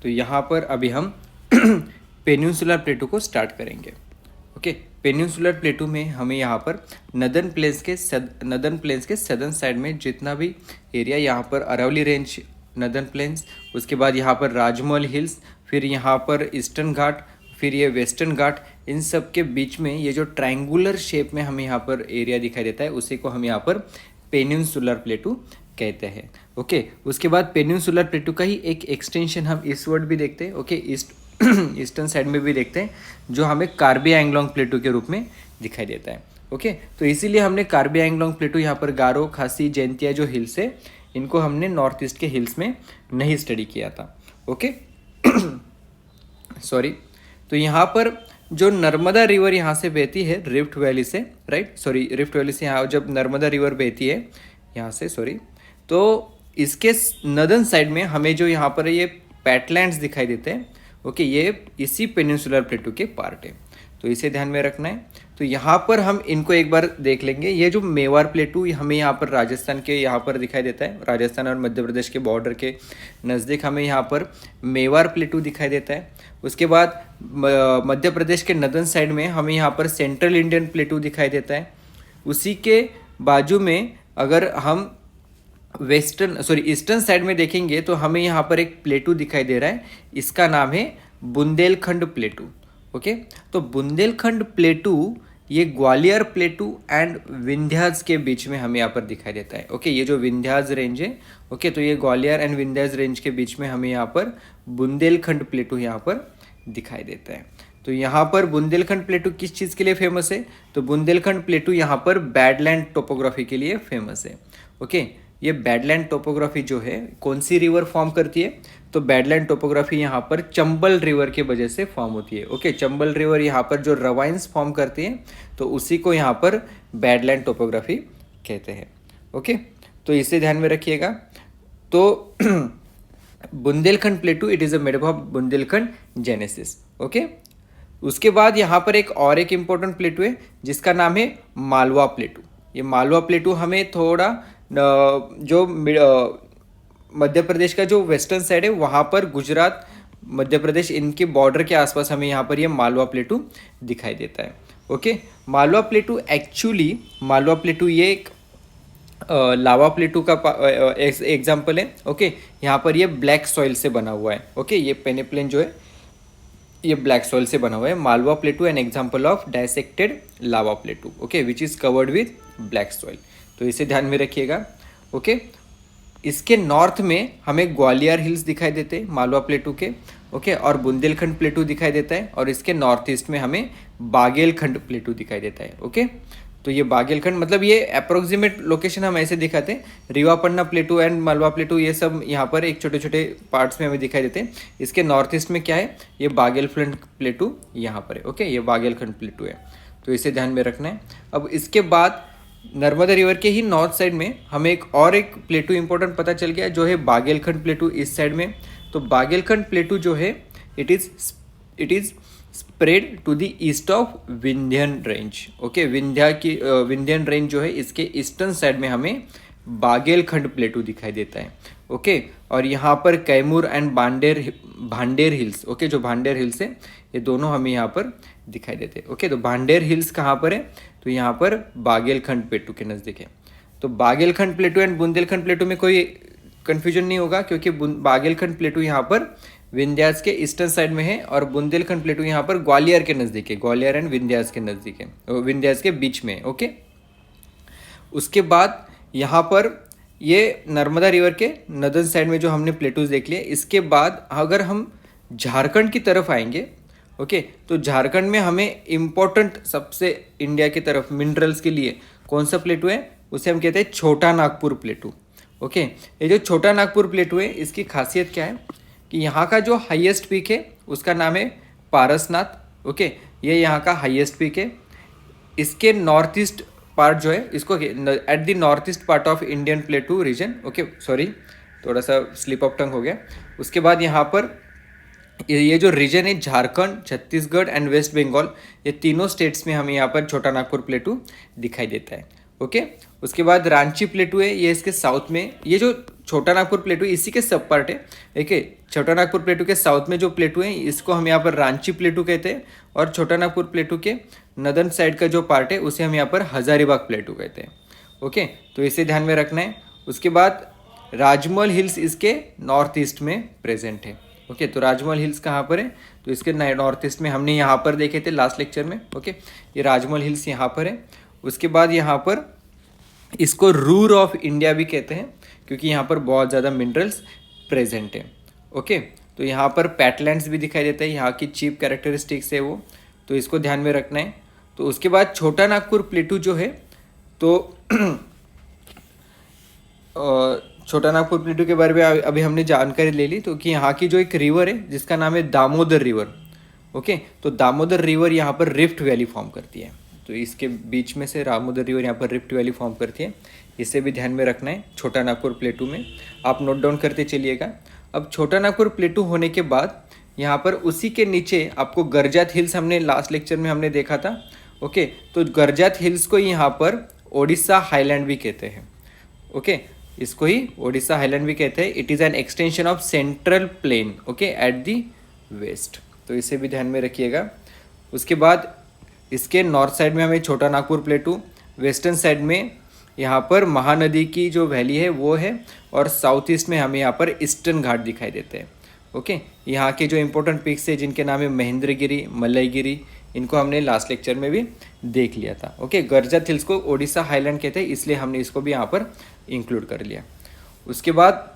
तो यहाँ पर अभी हम पेनिनसुलर प्लेटू को स्टार्ट करेंगे। ओके, पेनिनसुलर प्लेटू में हमें यहाँ पर नदर्न प्लेन्स के सदर्न साइड में जितना भी एरिया, यहाँ पर अरावली रेंज, नदर्न प्लेन्स, उसके बाद यहाँ पर राजमहल हिल्स, फिर यहाँ पर ईस्टर्न घाट, फिर ये वेस्टर्न घाट, इन सब के बीच में ये जो ट्रायंगुलर शेप में हमें यहाँ पर एरिया दिखाई देता है उसी को हम यहाँ पर पेनिनसुलर प्लेटू कहते हैं। ओके, उसके बाद पेनिनसुलर प्लेटू का ही एक एक्सटेंशन हम ईस्टवर्ड भी देखते हैं। ओके, ईस्टर्न साइड में भी देखते हैं, जो हमें कार्बी एंगलोंग प्लेटू के रूप में दिखाई देता है। ओके, तो इसीलिए हमने कार्बी एंगलोंग प्लेटू यहाँ पर गारो, खासी, जैंतिया जो हिल्स है इनको हमने नॉर्थ ईस्ट के हिल्स में नहीं स्टडी किया था। Okay sorry. तो यहाँ पर जो नर्मदा रिवर यहाँ से बहती है रिफ्ट वैली से, राइट, सॉरी, रिफ्ट वैली से यहाँ जब नर्मदा रिवर बहती है यहाँ से, सॉरी, तो इसके नदर्न साइड में हमें जो यहाँ पर ये पैटलैंड्स दिखाई देते हैं, ओके, ये इसी पेनिनसुलर प्लेटू के पार्ट है, तो इसे ध्यान में रखना है। तो यहाँ पर हम इनको एक बार देख लेंगे। ये जो मेवाड़ प्लेटू हमें यहाँ पर राजस्थान के यहाँ पर दिखाई देता है, राजस्थान और मध्य प्रदेश के बॉर्डर के नज़दीक हमें यहाँ पर मेवाड़ प्लेटू दिखाई देता है। उसके बाद मध्य प्रदेश के नदर्न साइड में हमें यहाँ पर सेंट्रल इंडियन प्लेटू दिखाई देता है। उसी के बाजू में अगर हम ईस्टर्न साइड में देखेंगे तो हमें यहाँ पर एक प्लेटू दिखाई दे रहा है, इसका नाम है बुंदेलखंड प्लेटू। ओके, तो बुंदेलखंड प्लेटू ये ग्वालियर प्लेटू एंड विंध्याज के बीच में हमें यहाँ पर दिखाई देता है। ओके, ये जो विंध्याज रेंज है, ओके, तो ये ग्वालियर एंड विंध्याज रेंज के बीच में हमें यहाँ पर बुंदेलखंड प्लेटू यहाँ पर दिखाई देता है। तो यहाँ पर बुंदेलखंड प्लेटू किस चीज़ के लिए फेमस है? तो बुंदेलखंड प्लेटू यहाँ पर बैडलैंड टोपोग्राफी के लिए फेमस है। ओके, ये बैडलैंड टोपोग्राफी जो है कौन सी रिवर फॉर्म करती है? तो बैडलैंड टोपोग्राफी यहाँ पर चंबल रिवर के वजह से फॉर्म होती है। ओके, चंबल रिवर यहाँ पर जो रवाइंस फॉर्म करती है तो उसी को यहाँ पर बैडलैंड टोपोग्राफी कहते हैं। ओके, तो इसे ध्यान में रखिएगा। तो Bundelkhand प्लेटू, it is a made up of Bundelkhand genesis. Okay, उसके बाद यहाँ पर एक इम्पोर्टेंट प्लेटू है जिसका नाम है मालवा प्लेटू। ये मालवा प्लेटू हमें थोड़ा जो मध्य प्रदेश का जो वेस्टर्न साइड है वहाँ पर गुजरात, मध्य प्रदेश, इनके बॉर्डर के आसपास हमें यहाँ पर ये मालवा प्लेटू दिखाई देता है। ओके, मालवा प्लेटू ये एक लावा प्लेटू का एग्जाम्पल है। ओके, यहाँ पर ये ब्लैक सॉइल से बना हुआ है। ओके, ये पेनेप्लेन जो है ये ब्लैक सॉइल से बना हुआ है। Malwa plateau an example of dissected lava plateau, okay, which is covered with black soil, तो इसे ध्यान में रखिएगा। ओके, इसके नॉर्थ में हमें ग्वालियर हिल्स दिखाई देते हैं मालवा प्लेटू के, ओके, और बुंदेलखंड प्लेटू दिखाई देता है, और इसके नॉर्थ ईस्ट में हमें बागेलखंड प्लेटू दिखाई देता है। ओके, तो ये बागेलखंड मतलब ये अप्रोक्सीमेट लोकेशन हम ऐसे दिखाते हैं, रीवापन्ना प्लेटू एंड मालवा प्लेटू ये सब यहाँ पर एक छोटे छोटे पार्ट्स में हमें दिखाई देते हैं। इसके नॉर्थ ईस्ट में क्या है? ये बागेलखंड प्लेटू यहाँ पर है। ओके, ये बागेलखंड प्लेटू है, तो इसे ध्यान में रखना है। अब इसके बाद नर्मदा रिवर के ही नॉर्थ साइड में हमें एक प्लेटू इंपॉर्टेंट पता चल गया जो है बागेलखंड प्लेटू इस साइड में। तो बागेलखंड प्लेटू जो है it is spread to the east of Vindhyan range. Okay, Vindhyan range जो है इसके ईस्टर्न साइड में हमें बागेलखंड प्लेटू दिखाई देता है। ओके, और यहाँ पर Kaimur and Bhander hills, okay, जो भांडेर हिल्स है ये दोनों हमें यहाँ पर दिखाई देते हैं। ओके, तो भांडेर हिल्स कहाँ पर है? तो यहाँ पर बागेलखंड प्लेटू के नज़दीक है। तो बागेलखंड प्लेटू एंड बुंदेलखंड प्लेटू में कोई कन्फ्यूजन नहीं होगा, क्योंकि बागेलखंड प्लेटू यहाँ पर विंध्यास के ईस्टर्न साइड में है और बुंदेलखंड प्लेटू यहाँ पर ग्वालियर के नज़दीक है, ग्वालियर एंड विंध्यास के नज़दीक है, विंध्यास के बीच में। ओके, उसके बाद यहाँ पर ये नर्मदा रिवर के नदर्न साइड में जो हमने प्लेटूज देख लिए, इसके बाद अगर हम झारखंड की तरफ आएंगे, ओके, तो झारखंड में हमें इम्पोर्टेंट सबसे इंडिया की तरफ मिनरल्स के लिए कौन सा प्लेटू है? उसे हम कहते हैं छोटा नागपुर प्लेटू। ओके, ये जो छोटा नागपुर प्लेटू है इसकी खासियत क्या है कि यहाँ का जो हाईएस्ट पीक है उसका नाम है पारसनाथ। ओके, ये यहाँ का हाईएस्ट पीक है। इसके नॉर्थ ईस्ट पार्ट जो है इसको at the north east part of Indian plateau region. Okay, sorry, थोड़ा सा स्लिप ऑफ टंग हो गया। उसके बाद यहाँ पर ये जो रीजन है झारखंड, छत्तीसगढ़ एंड वेस्ट बंगाल, ये तीनों स्टेट्स में हमें यहाँ पर छोटा नागपुर प्लेटू दिखाई देता है। ओके। उसके बाद रांची प्लेटू है, ये इसके साउथ में, ये जो छोटा नागपुर प्लेटू इसी के सब पार्ट है। ठीक है, छोटा नागपुर प्लेटू के साउथ में जो प्लेटू है इसको हम यहाँ पर रांची प्लेटू कहते हैं, और छोटा नागपुर प्लेटू के नदर्न साइड का जो पार्ट है उसे हम यहाँ पर हजारीबाग प्लेटू कहते हैं। ओके, तो इसे ध्यान में रखना है। उसके बाद राजमहल हिल्स इसके नॉर्थ ईस्ट में प्रेजेंट है। ओके, तो राजमहल हिल्स कहाँ पर है, तो इसके नॉर्थ ईस्ट में, हमने यहाँ पर देखे थे लास्ट लेक्चर में। ओके, ये राजमहल हिल्स यहाँ पर है। उसके बाद यहाँ पर इसको रूर ऑफ इंडिया भी कहते हैं, क्योंकि यहाँ पर बहुत ज़्यादा मिनरल्स प्रेजेंट है। ओके, तो यहाँ पर पैटलैंड्स भी दिखाई देता है, यहाँ की चीप कैरेक्टरिस्टिक्स है वो, तो इसको ध्यान में रखना है। तो उसके बाद छोटा नागपुर प्लेटू जो है, तो छोटा नागपुर प्लेटू के बारे में अभी हमने जानकारी ले ली, तो कि यहाँ की जो एक रिवर है जिसका नाम है दामोदर रिवर। ओके, तो दामोदर रिवर यहाँ पर रिफ्ट वैली फॉर्म करती है, तो इसके बीच में से दामोदर रिवर यहाँ पर रिफ्ट वैली फॉर्म करती है, इसे भी ध्यान में रखना है छोटा नागपुर प्लेटू में, आप नोट डाउन करते चलिएगा। अब छोटा नागपुर प्लेटू होने के बाद यहाँ पर उसी के नीचे आपको गरजात हिल्स, हमने लास्ट लेक्चर में हमने देखा था। ओके, तो गरजात हिल्स को यहाँ पर ओडिशा हाईलैंड भी कहते हैं। ओके, इसको ही ओडिशा हाईलैंड भी कहते हैं। It is an extension of central plain, okay, at the west, तो इसे भी ध्यान में रखिएगा। उसके बाद इसके नॉर्थ साइड में हमें छोटा नागपुर प्लेटू, वेस्टर्न साइड में यहाँ पर महानदी की जो वैली है वो है, और साउथ ईस्ट में हमें यहाँ पर ईस्टर्न घाट दिखाई देते हैं। ओके, यहाँ के जो इंपॉर्टेंट पिक्स है जिनके नाम है महेंद्रगिरी, मलयगिरी, इनको हमने लास्ट लेक्चर में भी देख लिया था। ओके, गरजात हिल्स को ओडिशा हाईलैंड कहते हैं, इसलिए हमने इसको भी यहाँ पर इंक्लूड कर लिया। उसके बाद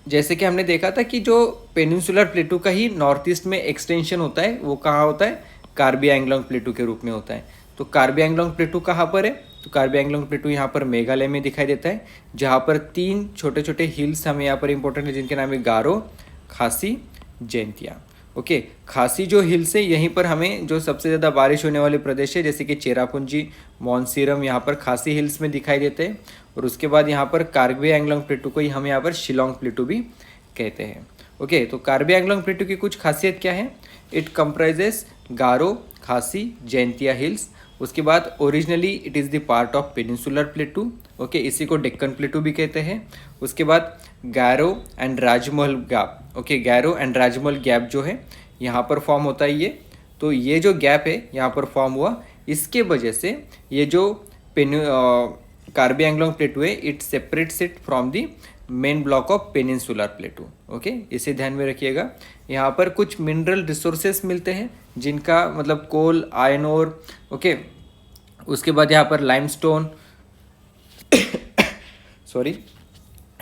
जैसे कि हमने देखा था कि जो पेनिनसुलर प्लेटू का ही नॉर्थ ईस्ट में एक्सटेंशन होता है, वो कहाँ होता है, कार्बी एंगलोंग प्लेटू के रूप में होता है। तो कार्बी एंगलोंग प्लेटू कहाँ पर है, तो कार्बी एंगलोंग प्लेटू यहाँ पर मेघालय में दिखाई देता है, जहाँ पर 3 छोटे छोटे हिल्स हमें यहाँ पर इंपॉर्टेंट है, जिनके नाम है गारो, खासी, जैंतिया। ओके, खासी जो हिल्स है यहीं पर हमें जो सबसे ज़्यादा बारिश होने वाले प्रदेश है, जैसे कि चेरापूंजी, मोनसीरम, यहाँ पर खासी हिल्स में दिखाई देते हैं। और उसके बाद यहाँ पर कार्बी एंगलोंग प्लेटू को ही हम यहाँ पर शिलोंग प्लेटू भी कहते हैं। ओके, तो कार्बी एंगलोंग प्लेटू की कुछ खासियत क्या है, इट कंप्राइजेस गारो, खासी, जैंतिया हिल्स। उसके बाद originally it is the part of peninsular plateau. Okay, इसी को डेक्कन प्लेटू भी कहते हैं। उसके बाद Garo and Rajmahal gap, okay, Garo and Rajmahal gap जो है यहाँ पर फॉर्म होता है ये, तो ये जो गैप है यहाँ पर फॉर्म हुआ, इसके वजह से ये जो कार्बी एंगलोंग प्लेटू है it separates it from the main block of peninsular plateau. Okay, इसे ध्यान में रखिएगा। यहाँ पर कुछ मिनरल रिसोर्सेस मिलते हैं, जिनका मतलब कोल, आयरन ओर, ओके, उसके बाद यहाँ पर लाइमस्टोन सॉरी,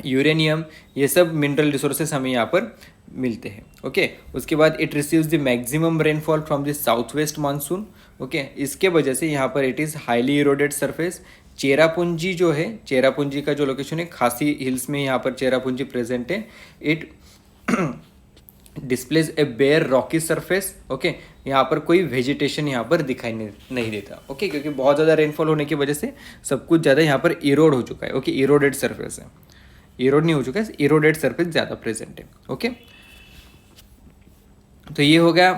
यूरेनियम, ये सब मिनरल रिसोर्सेस हमें यहाँ पर मिलते हैं। ओके, उसके बाद it receives the maximum rainfall from the south west monsoon. Okay, इसके वजह से यहाँ पर it is highly eroded surface. Cherrapunji जो है, चेरापूंजी का जो लोकेशन है खासी हिल्स में, यहाँ पर चेरापूंजी प्रेजेंट है। It displays a bare rocky surface. Okay, यहाँ पर कोई वेजिटेशन यहाँ पर दिखाई नहीं देता। ओके, क्योंकि बहुत ज़्यादा रेनफॉल होने की वजह से सब कुछ ज़्यादा यहाँ पर इरोड हो चुका है। ओके, इरोडेड सरफेस है, इरोड नहीं हो चुका है, इरोडेड सरफेस ज़्यादा प्रेजेंट है। ओके, तो ये हो गया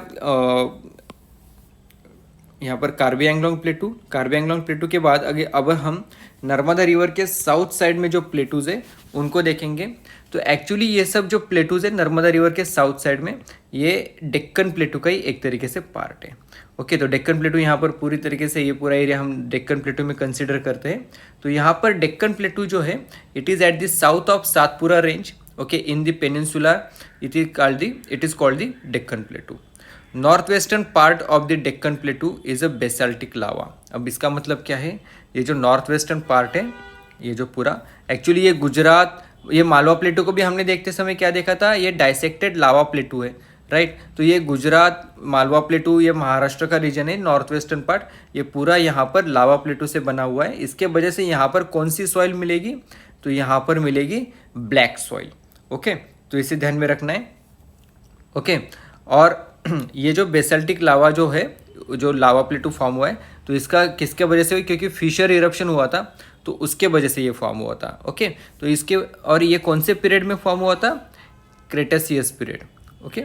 यहाँ पर कार्बी एंगलोंग प्लेटू। कार्बी एंगलोंग प्लेटू के बाद आगे अब हम नर्मदा रिवर के साउथ साइड में जो प्लेटूज है उनको देखेंगे। तो एक्चुअली ये सब जो प्लेटूज है नर्मदा रिवर के साउथ साइड में, ये डेक्कन प्लेटू का ही एक तरीके से पार्ट है। ओके, तो डेक्कन प्लेटू यहाँ पर पूरी तरीके से ये पूरा एरिया हम डेक्कन प्लेटू में कंसिडर करते हैं। तो यहाँ पर डेक्कन प्लेटू जो है it is at the south of Satpura range. Okay, in the peninsula it is called the Deccan प्लेटू। North western part of the Deccan प्लेटू is a basaltic lava. अब इसका मतलब क्या है, ये जो नॉर्थ वेस्टर्न पार्ट है, ये जो पूरा एक्चुअली ये गुजरात, ये मालवा प्लेटू को भी हमने देखते समय क्या देखा था, ये डाइसेक्टेड लावा प्लेटू है, राइट। तो ये गुजरात, मालवा प्लेटू, ये महाराष्ट्र का रीजन है, नॉर्थ वेस्टर्न पार्ट, ये पूरा यहाँ पर लावा प्लेटू से बना हुआ है। इसके वजह से यहाँ पर कौन सी सॉइल मिलेगी, तो यहाँ पर मिलेगी ब्लैक सॉइल। ओके, तो इसे ध्यान में रखना है। ओके, और ये जो बेसाल्टिक लावा जो है, जो लावा प्लेटू फॉर्म हुआ है, तो इसका किसके वजह से हुई, क्योंकि फिशर इरप्शन हुआ था, तो उसके वजह से ये फॉर्म हुआ था। ओके, तो इसके, और ये कौन से पीरियड में फॉर्म हुआ था, क्रेटेशियस पीरियड। ओके,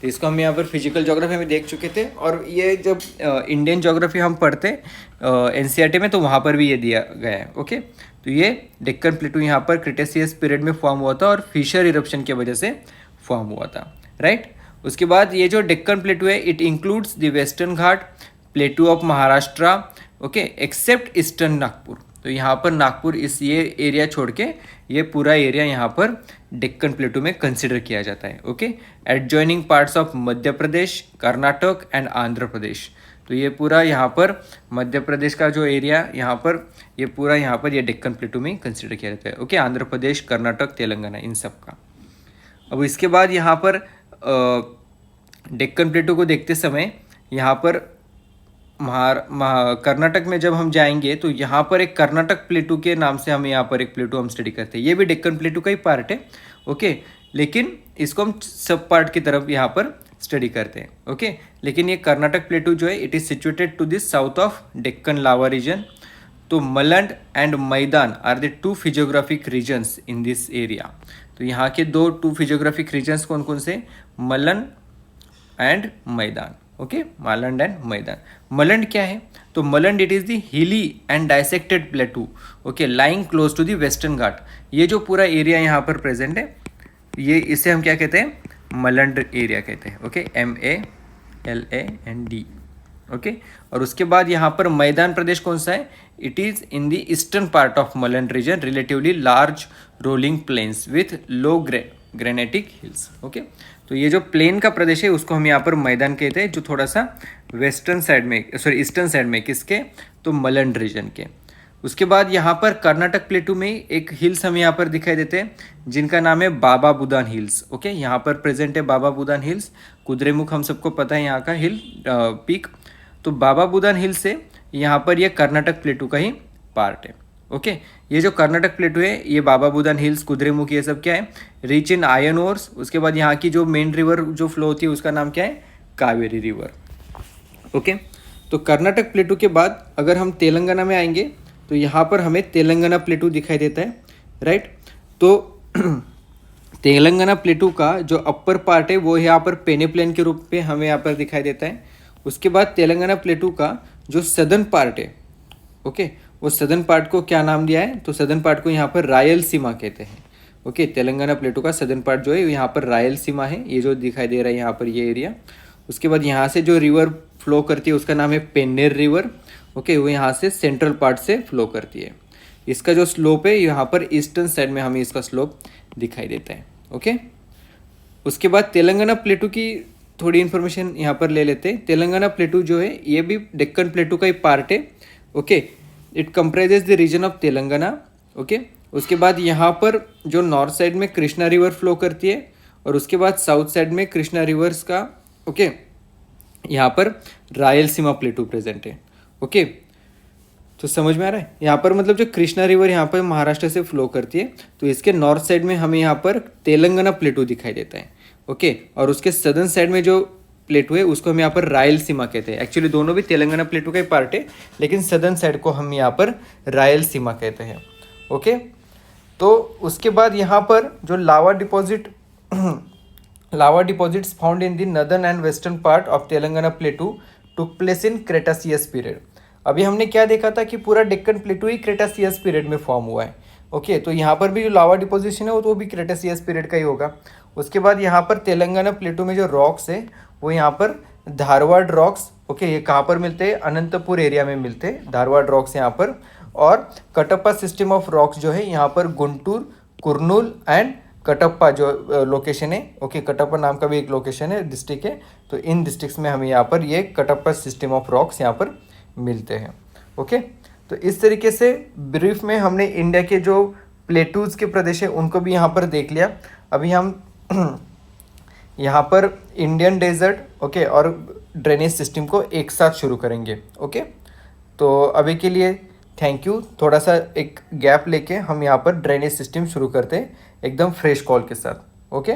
तो इसको हम यहाँ पर फिजिकल ज्योग्राफी में देख चुके थे। और ये जब इंडियन ज्योग्राफी हम पढ़ते एनसीईआरटी में, तो वहाँ पर भी ये दिया गया है। ओके, तो ये डेक्कन प्लेटू यहाँ पर क्रिटेशियस पीरियड में फॉर्म हुआ था और फिशर इरप्शन की वजह से फॉर्म हुआ था, राइट। उसके बाद ये जो डेक्कन प्लेटू है, it includes the western ghat, plateau of Maharashtra, okay, except eastern Nagpur. तो यहाँ पर नागपुर इस ये एरिया छोड़ के ये पूरा एरिया यहाँ पर डेक्कन प्लेटू में कंसिडर किया जाता है। Okay, adjoining parts of Madhya Pradesh, Karnataka and Andhra Pradesh. तो ये पूरा यहाँ पर मध्य प्रदेश का जो एरिया यहाँ पर ये पूरा यहाँ पर ये डेक्कन प्लेटू में कंसिडर किया जाता है। ओके, आंध्र प्रदेश, कर्नाटक, तेलंगाना, इन सब का। अब इसके बाद यहाँ पर डेक्कन प्लेटू को देखते समय यहाँ पर कर्नाटक में जब हम जाएंगे तो यहाँ पर एक कर्नाटक प्लेटू के नाम से हम यहाँ पर एक प्लेटू हम स्टडी करते हैं। ये भी डेक्कन प्लेटू का ही पार्ट है। ओके, लेकिन इसको हम सब पार्ट की तरफ यहाँ पर स्टडी करते हैं। ओके, लेकिन ये कर्नाटक प्लेटू जो है it is situated to this south of Deccan lava region. तो Malnad and Maidan are the two physiographic regions in this area. तो यहाँ के टू फिजियोग्राफिक रीजन्स कौन कौन से? Malnad and Maidan. Okay, Malnad and Maidan. Malnad क्या है? तो Malnad it is the hilly and dissected plateau, okay, lying close to the western Ghat. ये जो पूरा एरिया यहाँ पर प्रेजेंट है, ये इसे हम क्या कहते हैं? मलंड एरिया कहते हैं। Okay, MALAND। ओके, और उसके बाद यहाँ पर मैदान प्रदेश कौन सा है? It is in the eastern part of Malnad region, relatively large rolling plains with low granitic hills. Okay, तो ये जो प्लेन का प्रदेश है उसको हम यहाँ पर मैदान कहते हैं, जो थोड़ा सा वेस्टर्न साइड में, सॉरी ईस्टर्न साइड में, किसके? तो मलंड रीजन के। उसके बाद यहाँ पर कर्नाटक प्लेटू में एक हिल्स हमें यहाँ पर दिखाई देते हैं जिनका नाम है बाबा बुदान हिल्स। ओके, यहाँ पर प्रेजेंट है बाबा बुदान हिल्स। कुद्रेमुख हम सबको पता है यहाँ का हिल पीक। तो बाबा बुदान हिल से यहाँ पर ये कर्नाटक प्लेटू का ही पार्ट है। ओके, ये जो कर्नाटक प्लेटू है, ये बाबा बुदान हिल्स, कुद्रेमुख, ये सब क्या है? Rich in iron ores. उसके बाद यहाँ की जो मेन रिवर जो फ्लो होती है उसका नाम क्या है? कावेरी रिवर। ओके, तो कर्नाटक प्लेटू के बाद अगर हम तेलंगाना में आएंगे तो यहाँ पर हमें तेलंगाना प्लेटू दिखाई देता है, राइट। तो तेलंगाना प्लेटू का जो अपर पार्ट है वो यहाँ पर पेनेप्लेन के रूप में हमें यहाँ पर दिखाई देता है। उसके बाद तेलंगाना प्लेटू का जो सदर्न पार्ट है, ओके, वो सदर्न पार्ट को क्या नाम दिया है? तो सदर्न पार्ट को यहाँ पर रायलसीमा कहते हैं। ओके, तेलंगाना प्लेटू का सदर्न पार्ट जो है यहाँ पर रायलसीमा है, ये जो दिखाई दे रहा है यहाँ पर ये एरिया। उसके बाद यहाँ से जो रिवर फ्लो करती है उसका नाम है पेन्नेर रिवर। ओके, वो यहाँ से सेंट्रल पार्ट से फ्लो करती है। इसका जो स्लोप है यहाँ पर ईस्टर्न साइड में हमें इसका स्लोप दिखाई देता है। ओके, उसके बाद तेलंगाना प्लेटू की थोड़ी इन्फॉर्मेशन यहाँ पर ले लेते हैं। तेलंगाना प्लेटू जो है ये भी डेक्कन प्लेटू का ही पार्ट है। Okay, it comprises the region of Telangana. Okay, उसके बाद यहाँ पर जो नॉर्थ साइड में कृष्णा रिवर फ्लो करती है और उसके बाद साउथ साइड में कृष्णा रिवर्स का, ओके, यहाँ पर रायलसीमा प्लेटू प्रेजेंट है। ओके, तो समझ में आ रहा है? यहाँ पर मतलब जो कृष्णा रिवर यहाँ पर महाराष्ट्र से फ्लो करती है, तो इसके नॉर्थ साइड में हमें यहाँ पर तेलंगाना प्लेटू दिखाई देता है। ओके, और उसके सदर्न साइड में जो प्लेटू है उसको हम यहाँ पर रायलसीमा कहते हैं। एक्चुअली दोनों भी तेलंगाना प्लेटू का ही पार्ट है, लेकिन सदर्न साइड को हम यहाँ पर रायलसीमा कहते हैं। ओके, तो उसके बाद यहाँ पर जो lava deposits found in the northern and western part of Telangana plateau took place in cretaceous period. अभी हमने क्या देखा था कि पूरा डेक्कन प्लेटू ही क्रेटासियस पीरियड में फॉर्म हुआ है। ओके, तो यहाँ पर भी जो लावा डिपोजिशन है वो भी क्रेटासियस पीरियड का ही होगा। उसके बाद यहाँ पर तेलंगाना प्लेटू में जो रॉक्स है वो यहाँ पर धारवाड़ रॉक्स, ओके, ये कहाँ पर मिलते हैं? अनंतपुर एरिया में मिलते हैं धारवाड़ रॉक्स यहाँ पर। और कटप्पा सिस्टम ऑफ रॉक्स जो है यहाँ पर गुंटूर, कुर्नूल एंड कटप्पा जो लोकेशन है, ओके, कटप्पा नाम का भी एक लोकेशन है, डिस्ट्रिक्ट है। तो इन डिस्ट्रिक्ट्स में हमें यहाँ पर ये कटप्पा सिस्टम ऑफ रॉक्स यहाँ पर मिलते हैं। ओके, तो इस तरीके से ब्रीफ में हमने इंडिया के जो प्लेटूज के प्रदेश है उनको भी यहाँ पर देख लिया। अभी हम यहाँ पर इंडियन डेजर्ट, ओके, और ड्रेनेज सिस्टम को एक साथ शुरू करेंगे। ओके, तो अभी के लिए थैंक यू। थोड़ा सा एक गैप लेके हम यहाँ पर ड्रेनेज सिस्टम शुरू करते हैं एकदम फ्रेश कॉल के साथ। ओके।